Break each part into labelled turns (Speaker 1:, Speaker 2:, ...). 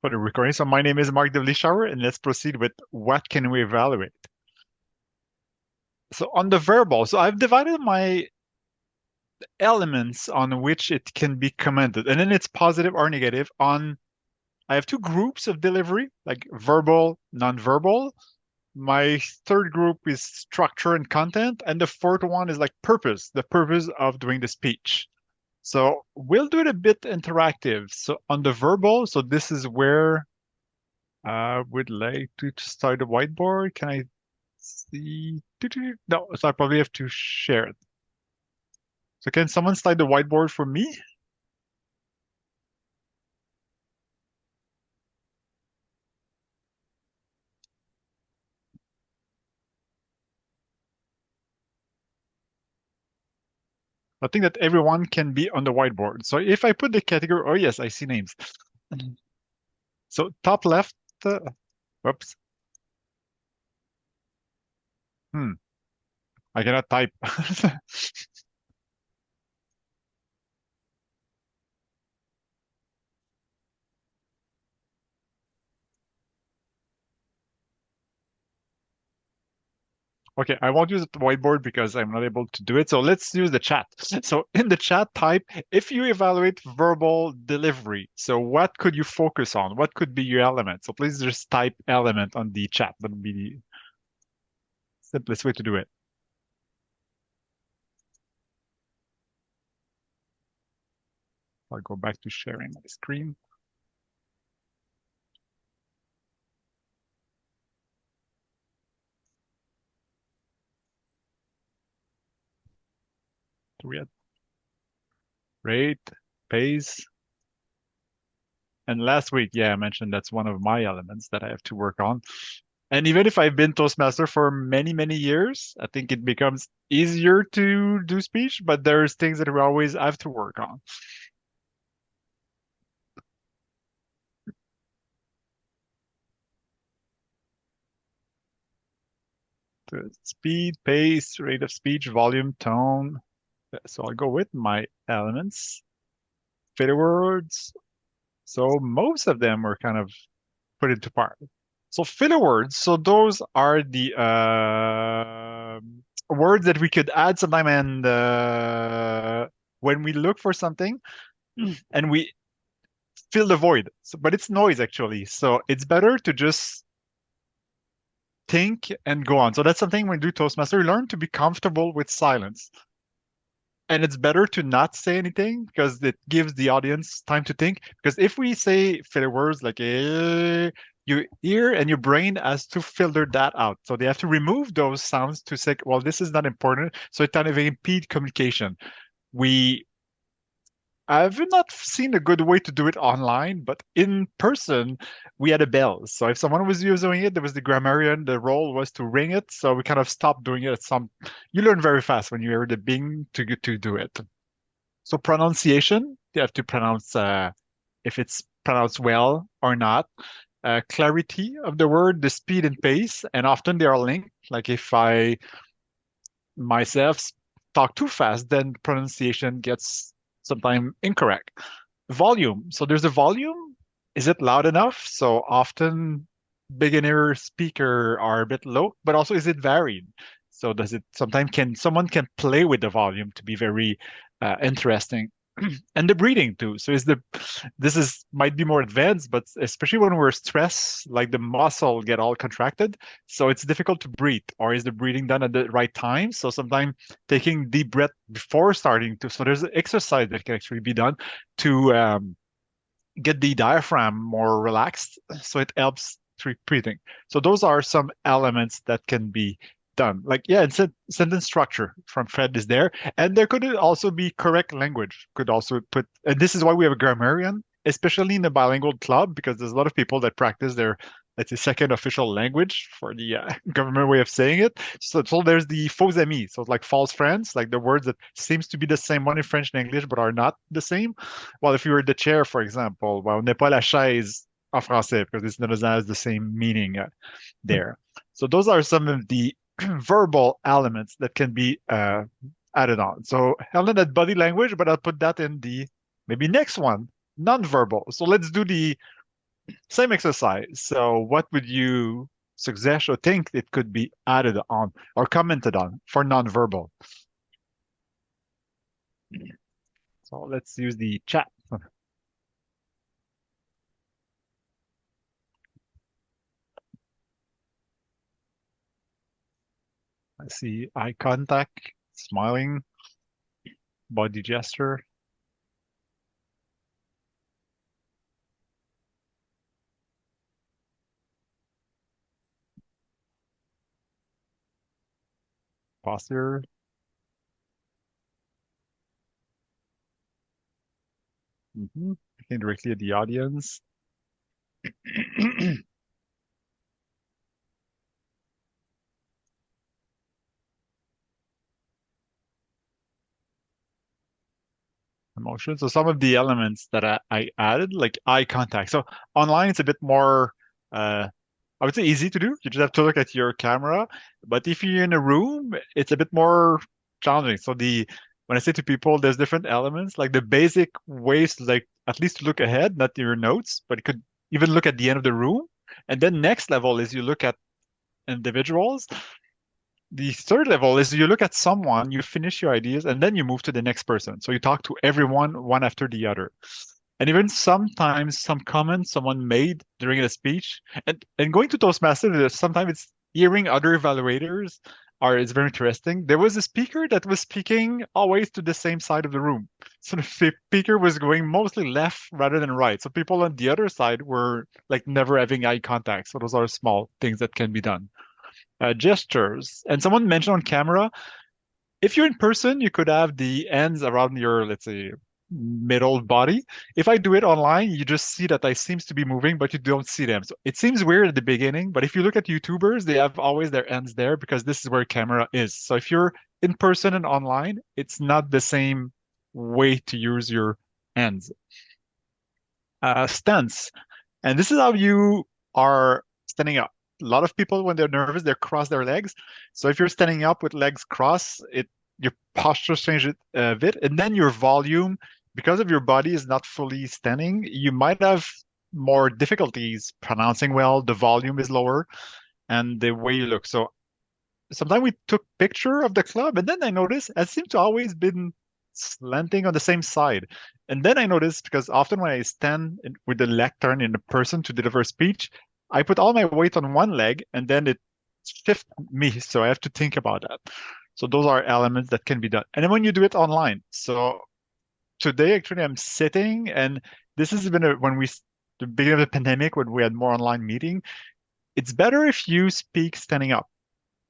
Speaker 1: For the recording. So my name is Mark Devlishauer, and let's proceed with what can we evaluate. So on the verbal, so I've divided my elements on which it can be commented, and then it's positive or negative on, I have two groups of delivery, like verbal, non-verbal. My third group is structure and content, and the fourth one is like purpose, the purpose of doing the speech. So we'll do it a bit interactive. So on the verbal, so this is where I would like to start the whiteboard. Can I see? No, so I probably have to share it. So can someone slide the whiteboard for me? I think that everyone can be on the whiteboard. So if I put the category, oh yes, I see names. So top left, uh, whoops. Hmm, I cannot type. Okay, I won't use the whiteboard because I'm not able to do it. So let's use the chat. So in the chat, type if you evaluate verbal delivery. So what could you focus on? What could be your element? So please just type element on the chat. That would be the simplest way to do it. I'll go back to sharing my screen. Do we have rate, pace? And last week, yeah, I mentioned that's one of my elements that I have to work on. And even if I've been Toastmaster for many, many years, I think it becomes easier to do speech, but there's things that we always have to work on. The speed, pace, rate of speech, volume, tone. So I'll go with my elements. Filler words. So most of them were kind of put into part. So filler words. So those are the words that we could add sometime, and when we look for something and we fill the void. So, but it's noise actually. So it's better to just think and go on. So that's something when we do Toastmaster, we learn to be comfortable with silence. And it's better to not say anything because it gives the audience time to think. Because if we say filler words like your ear and your brain has to filter that out. So they have to remove those sounds to say, well, this is not important. So it kind of impede communication. We I've not seen a good way to do it online, but in person, we had a bell. So if someone was using it, there was the grammarian, the role was to ring it. So we kind of stopped doing it at some, you learn very fast when you hear the bing to do it. So pronunciation, you have to pronounce if it's pronounced well or not. Clarity of the word, the speed and pace, and often they are linked. Like if I myself talk too fast, then pronunciation gets sometimes incorrect. Volume. So there's a volume. Is it loud enough? So often beginner speaker are a bit low, but also is it varied? So does it sometimes can someone can play with the volume to be very interesting? And the breathing too. So is the this is might be more advanced, but especially when we're stressed, like the muscle get all contracted, so it's difficult to breathe. Or is the breathing done at the right time? So sometimes taking deep breath before starting to. So there's an exercise that can actually be done to get the diaphragm more relaxed, so it helps breathing. So those are some elements that can be done. Like yeah, and sentence structure from Fred is there, and there could also be correct language. Could also put, and this is why we have a grammarian, especially in the bilingual club, because there's a lot of people that practice their, let's say, second official language for the government way of saying it. So there's the faux amis, so like false friends, like the words that seems to be the same one in French and English but are not the same. Well, if you were the chair, for example, well, n'est pas la chaise en français because it doesn't have the same meaning there. So those are some of the verbal elements that can be added on. So Helen had body language, but I'll put that in the maybe next one, non-verbal. So let's do Same exercise. So what would you suggest or think it could be added on or commented on for nonverbal? So let's use the chat. I see eye contact, smiling, body gesture, posture, looking directly at the audience. Emotion. So some of the elements that I added, like eye contact. So online, it's a bit more, I would say easy to do. You just have to look at your camera. But if you're in a room, it's a bit more challenging. So when I say to people, there's different elements, like the basic ways, like at least to look ahead, not your notes, but you could even look at the end of the room. And then next level is you look at individuals. The third level is you look at someone, you finish your ideas, and then you move to the next person. So you talk to everyone one after the other. And even sometimes some comments someone made during a speech, and going to Toastmasters, sometimes it's hearing other evaluators are is very interesting. There was a speaker that was speaking always to the same side of the room. So the speaker was going mostly left rather than right. So people on the other side were like never having eye contact. So those are small things that can be done. Gestures. And someone mentioned on camera, if you're in person, you could have the ends around your, let's say, middle body. If I do it online, you just see that I seems to be moving, but you don't see them. So it seems weird at the beginning, but if you look at YouTubers, they have always their ends there because this is where camera is. So if you're in person and online, it's not the same way to use your ends. Stance. And this is how you are standing up. A lot of people, when they're nervous, they cross their legs. So if you're standing up with legs crossed, your posture changes a bit, and then your volume, because of your body is not fully standing, you might have more difficulties pronouncing well. The volume is lower, and the way you look. So sometimes we took picture of the club, and then I noticed it seemed to always been slanting on the same side. And then I noticed because often when I stand with the lectern in the person to deliver a speech, I put all my weight on one leg, and then it shifts me. So I have to think about that. So those are elements that can be done. And then when you do it online, so today actually I'm sitting, and this has been when the beginning of the pandemic when we had more online meeting. It's better if you speak standing up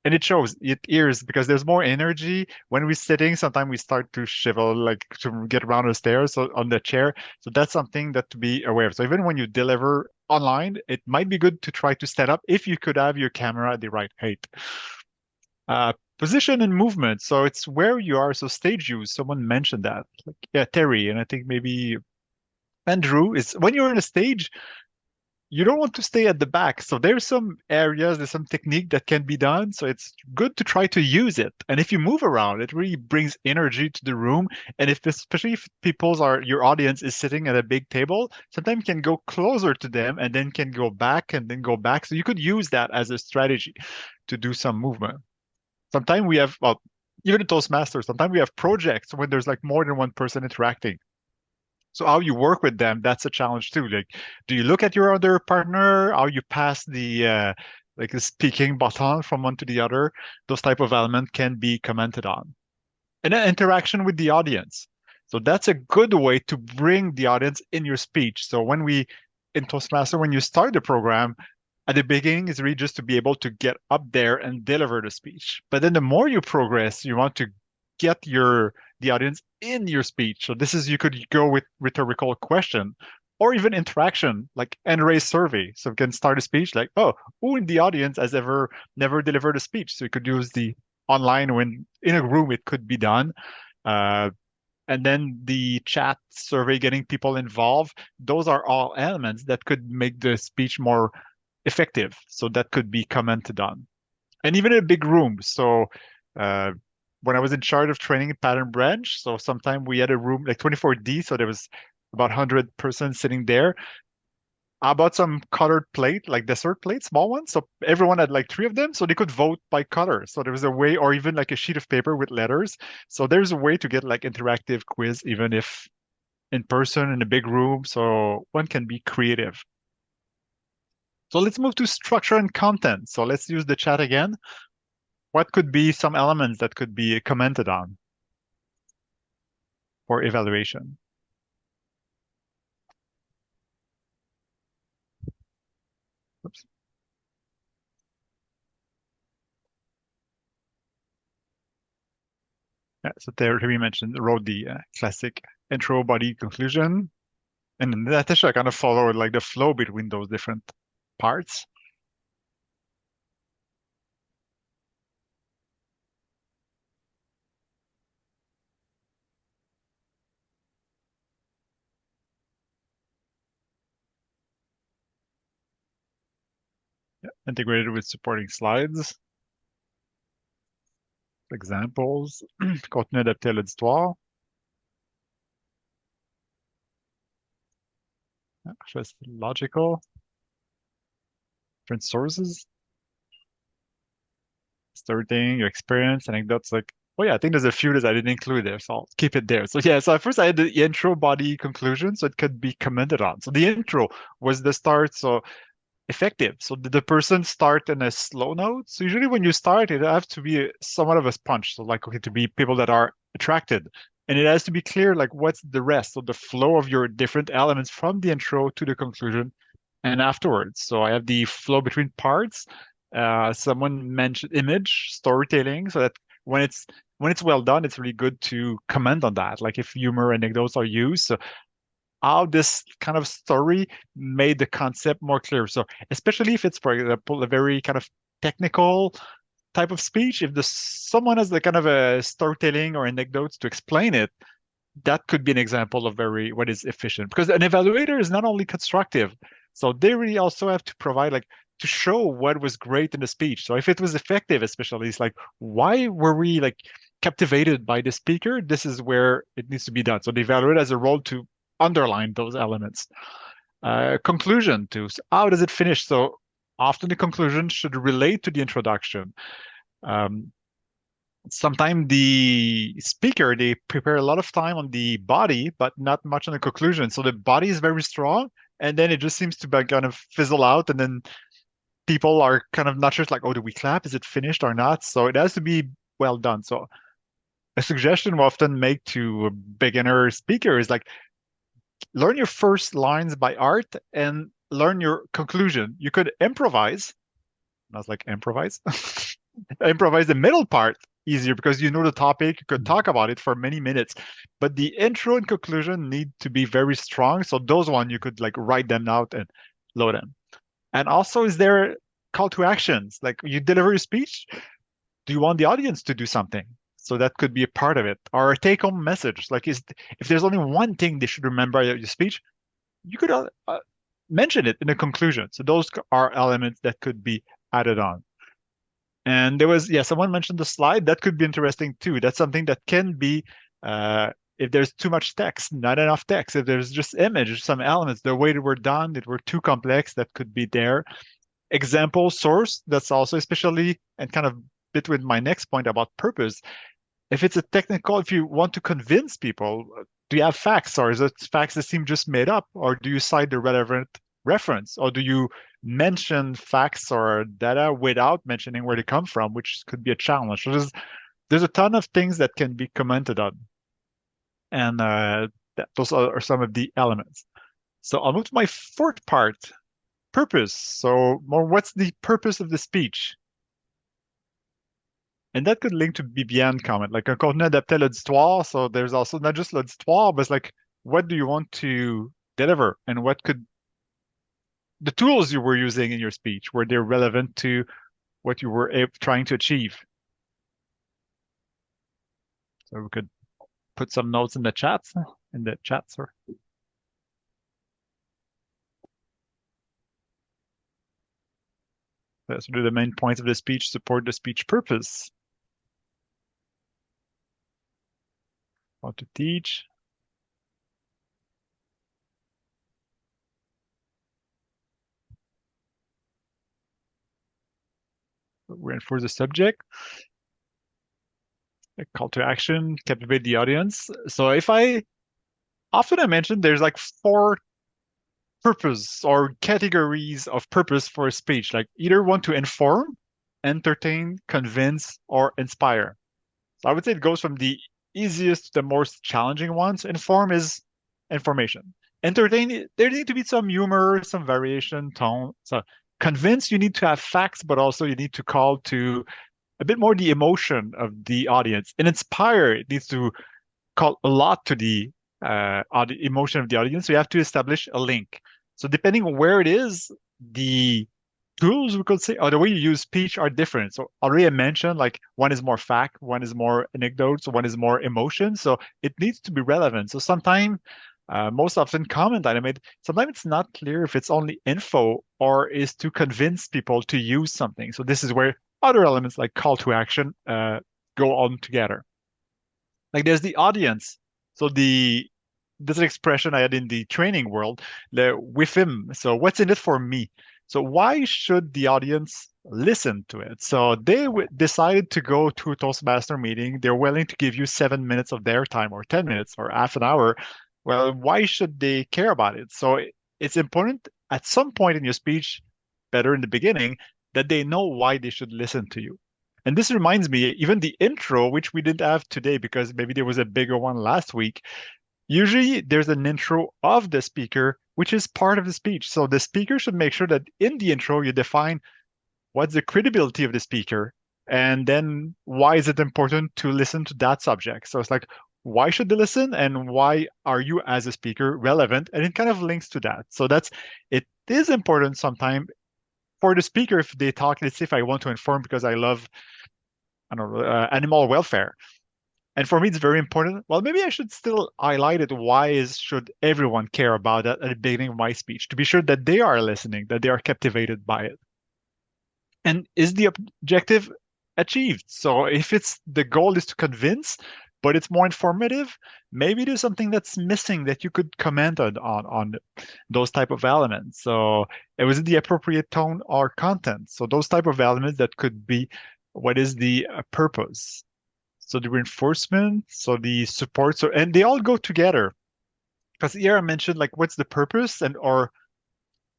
Speaker 1: and it shows it ears because there's more energy when we're sitting. Sometimes we start to shivel, like to get around the stairs, so on the chair. So that's something that to be aware of. So even when you deliver online, it might be good to try to stand up if you could have your camera at the right height. Position and movement. So it's where you are. So stage use. Someone mentioned that. Like, yeah, Terry, and I think maybe Andrew is when you're in a stage, you don't want to stay at the back. So there's some technique that can be done. So it's good to try to use it. And if you move around, it really brings energy to the room. And especially if your audience is sitting at a big table, sometimes you can go closer to them and then can go back and then go back. So you could use that as a strategy to do some movement. Sometimes we have, well, even in Toastmasters, sometimes we have projects when there's like more than one person interacting. So how you work with them, that's a challenge too. Like, do you look at your other partner? How you pass the speaking baton from one to the other? Those type of elements can be commented on. And then interaction with the audience. So that's a good way to bring the audience in your speech. So in Toastmaster, when you start the program, at the beginning is really just to be able to get up there and deliver the speech. But then the more you progress, you want to get the audience in your speech. So this is you could go with rhetorical question or even interaction, like end-raise survey. So you can start a speech like, oh, who in the audience has ever never delivered a speech? So you could use the online when in a room it could be done. Uh, and then the chat survey, getting people involved. Those are all elements that could make the speech more effective. So that could be commented on. And even in a big room. So uh, when I was in charge of training in Pattern Branch, so sometime we had a room like 24D, so there was about 100 persons sitting there. I bought some colored plate, like dessert plate, small ones. So everyone had like three of them, so they could vote by color. So there was a way, or even like a sheet of paper with letters. So there's a way to get like interactive quiz, even if in person in a big room. So one can be creative. So let's move to structure and content. So let's use the chat again. What could be some elements that could be commented on for evaluation? Oops. Yeah, so there we mentioned wrote the classic intro, body, conclusion, and then Natasha kind of followed like the flow between those different parts. Yeah, integrated with supporting slides, examples, contenu adapté à l'auditoire, yeah, just logical, different sources, storytelling, your experience, anecdotes. Like, oh yeah, I think there's a few that I didn't include there, so I'll keep it there. So yeah, so at first I had the intro, body, conclusion, so it could be commented on. So the intro was the start, so effective. So did the person start in a slow note? So usually when you start, it has to be somewhat of a punch. So like, okay, to be people that are attracted. And it has to be clear, like what's the rest of the flow of your different elements from the intro to the conclusion and afterwards. So I have the flow between parts. Someone mentioned image storytelling, so that when it's when it's well done, it's really good to comment on that. Like if humor anecdotes are used, so how this kind of story made the concept more clear. So especially if it's, for example, a very kind of technical type of speech, if the someone has the kind of a storytelling or anecdotes to explain it, that could be an example of very what is efficient. Because an evaluator is not only constructive, so they really also have to provide like to show what was great in the speech. So if it was effective, especially, it's like why were we like captivated by the speaker? This is where it needs to be done. So the evaluator has a role to underline those elements. Conclusion too. So how does it finish? So often the conclusion should relate to the introduction. Um, Sometimes the speaker they prepare a lot of time on the body but not much on the conclusion, so the body is very strong and then it just seems to be kind of fizzle out, and then people are kind of not sure, it's like, oh, do we clap, is it finished or not? So it has to be well done. So a suggestion we often make to a beginner speaker is like learn your first lines by art and learn your conclusion. You could improvise. I was like, improvise? Improvise the middle part easier because you know the topic, you could talk about it for many minutes. But the intro and conclusion need to be very strong. So those one you could like write them out and load them. And also, is there call to actions? Like you deliver your speech, do you want the audience to do something? So that could be a part of it. Or a take-home message. Like is if there's only one thing they should remember about your speech, you could mention it in the conclusion. So those are elements that could be added on. And there was, yeah, someone mentioned the slide. That could be interesting too. That's something that can be, if there's too much text, not enough text, if there's just image, some elements, the way they were done, that were too complex, that could be there. Example source, that's also especially, and kind of bit with my next point about purpose. If it's a technical, if you want to convince people, do you have facts, or is it facts that seem just made up, or do you cite the relevant reference, or do you mention facts or data without mentioning where they come from, which could be a challenge. So there's a ton of things that can be commented on, and those are some of the elements. So I'll move to my fourth part, purpose. So more, what's the purpose of the speech? And that could link to Bibiane comment, like un contenu adapté à l'auditoire. So there's also not just l'auditoire, but it's like, what do you want to deliver? And what could the tools you were using in your speech, were they relevant to what you were trying to achieve? So we could put some notes in the chats, sorry. So do the main points of the speech support the speech purpose? How to teach. reinforce the subject, a call to action, captivate the audience. So if I often I mention there's like four purpose or categories of purpose for a speech, like either want to inform, entertain, convince, or inspire. So I would say it goes from the easiest to the most challenging ones. Inform is information. Entertain, there need to be some humor, some variation, tone. So convince, you need to have facts, but also you need to call to a bit more the emotion of the audience. And inspire, it needs to call a lot to the emotion of the audience. So you have to establish a link. So depending on where it is, the tools we could say, or the way you use speech are different. So already I mentioned like one is more fact, one is more anecdotes, one is more emotion. So it needs to be relevant. So sometimes, most often comment that I made, sometimes it's not clear if it's only info or is to convince people to use something. So this is where other elements like call to action go on together. Like there's the audience. So the this expression I had in the training world, the with him. So what's in it for me? So why should the audience listen to it? So they decided to go to a Toastmaster meeting. They're willing to give you 7 minutes of their time or 10 minutes or half an hour. Well, why should they care about it? So it's important at some point in your speech, better in the beginning, that they know why they should listen to you. And this reminds me, even the intro, which we didn't have today because maybe there was a bigger one last week. Usually there's an intro of the speaker, which is part of the speech. So the speaker should make sure that in the intro you define what's the credibility of the speaker, and then why is it important to listen to that subject. So it's like, why should they listen and why are you as a speaker relevant? And it kind of links to that. So it is important sometimes for the speaker if they talk, let's say if I want to inform because I love, I don't know, animal welfare. And for me, it's very important. Well, maybe I should still highlight it. Why should everyone care about that at the beginning of my speech to be sure that they are listening, that they are captivated by it? And is the objective achieved? So if it's the goal is to convince, but it's more informative, maybe there's something that's missing that you could comment on those type of elements. So it was the appropriate tone or content. So those type of elements that could be what is the purpose. So the reinforcement, so the support, so and they all go together. Because here I mentioned like what's the purpose and or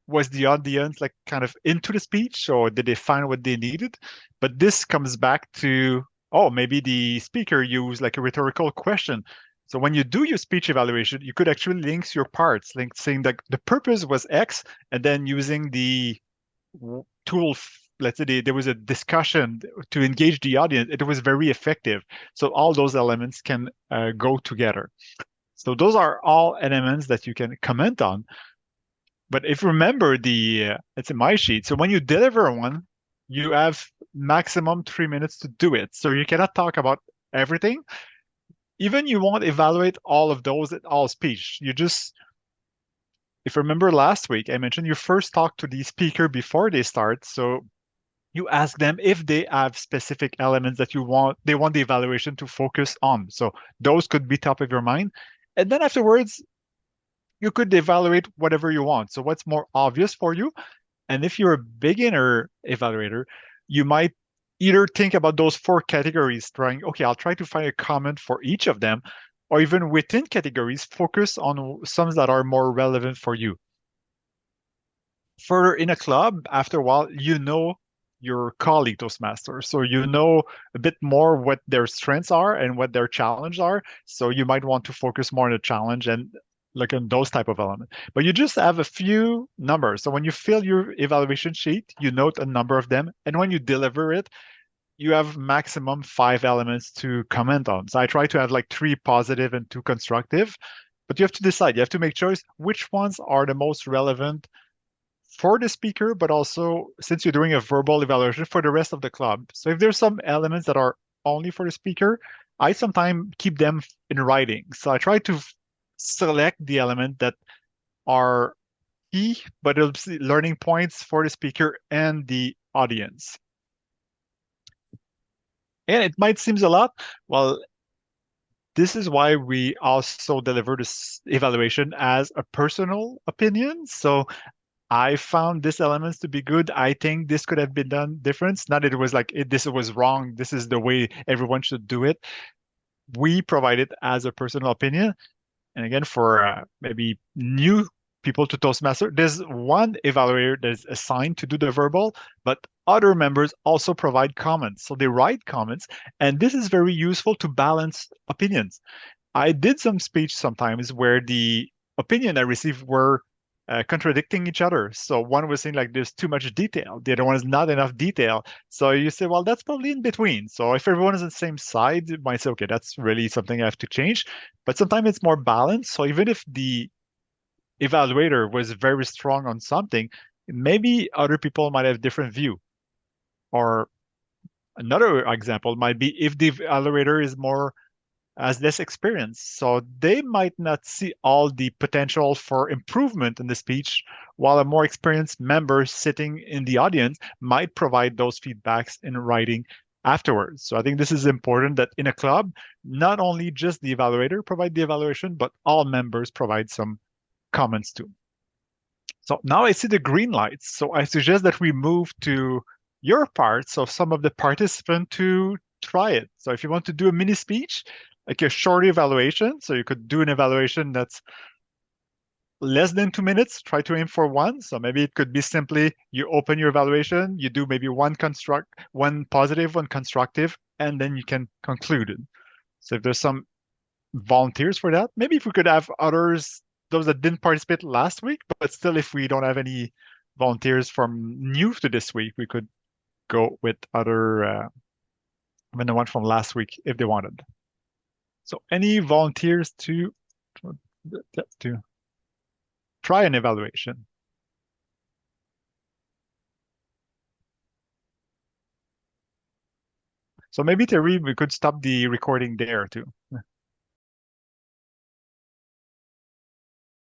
Speaker 1: was the audience like kind of into the speech or did they find what they needed? But this comes back to, oh, maybe the speaker used like a rhetorical question. So when you do your speech evaluation, you could actually link your parts, link saying that the purpose was X, and then using the tool, let's say there was a discussion to engage the audience, it was very effective. So all those elements can go together. So those are all elements that you can comment on. But if you remember it's in my sheet. So when you deliver one, you have maximum 3 minutes to do it. So you cannot talk about everything. Even you won't evaluate all of those at all speech. You just, if you remember last week, I mentioned you first talk to the speaker before they start. So you ask them if they have specific elements that they want the evaluation to focus on. So those could be top of your mind. And then afterwards, you could evaluate whatever you want. So what's more obvious for you? And if you're a beginner evaluator, you might either think about those four categories, trying, okay, I'll try to find a comment for each of them, or even within categories, focus on some that are more relevant for you. Further in a club, after a while, you know your colleague Toastmasters. So you know a bit more what their strengths are and what their challenges are. So you might want to focus more on the challenge and look at those type of elements. But you just have a few numbers. So when you fill your evaluation sheet, you note a number of them. And when you deliver it, you have maximum 5 elements to comment on. So I try to have like 3 positive and 2 constructive. But you have to decide. You have to make choice which ones are the most relevant for the speaker, but also since you're doing a verbal evaluation for the rest of the club. So if there's some elements that are only for the speaker, I sometimes keep them in writing. So I try to select the element that are key, but it'll be learning points for the speaker and the audience. And it might seem a lot. Well, this is why we also deliver this evaluation as a personal opinion. So I found this elements to be good. I think this could have been done different. Not that it was like this was wrong. This is the way everyone should do it. We provide it as a personal opinion. And again, for maybe new people to Toastmaster, there's one evaluator that is assigned to do the verbal, but other members also provide comments. So they write comments, and this is very useful to balance opinions. I did some speech sometimes where the opinion I received were contradicting each other. So one was saying like there's too much detail, the other one is not enough detail. So you say, well, that's probably in between. So if everyone is on the same side, you might say, okay, that's really something I have to change. But sometimes it's more balanced. So even if the evaluator was very strong on something, maybe other people might have different view. Or another example might be if the evaluator is more has less experience. So they might not see all the potential for improvement in the speech, while a more experienced member sitting in the audience might provide those feedbacks in writing afterwards. So I think this is important that in a club, not only just the evaluator provide the evaluation, but all members provide some comments too. So now I see the green lights. So I suggest that we move to your part. So some of the participants to try it. So if you want to do a mini speech, like a short evaluation, so you could do an evaluation that's less than 2 minutes, try to aim for one. So maybe it could be simply you open your evaluation, you do maybe one positive, one constructive, and then you can conclude it. So if there's some volunteers for that, maybe if we could have others, those that didn't participate last week, but still if we don't have any volunteers from new to this week, we could go with other than the one from last week if they wanted. So any volunteers to try an evaluation? So maybe Terry, we could stop the recording there too.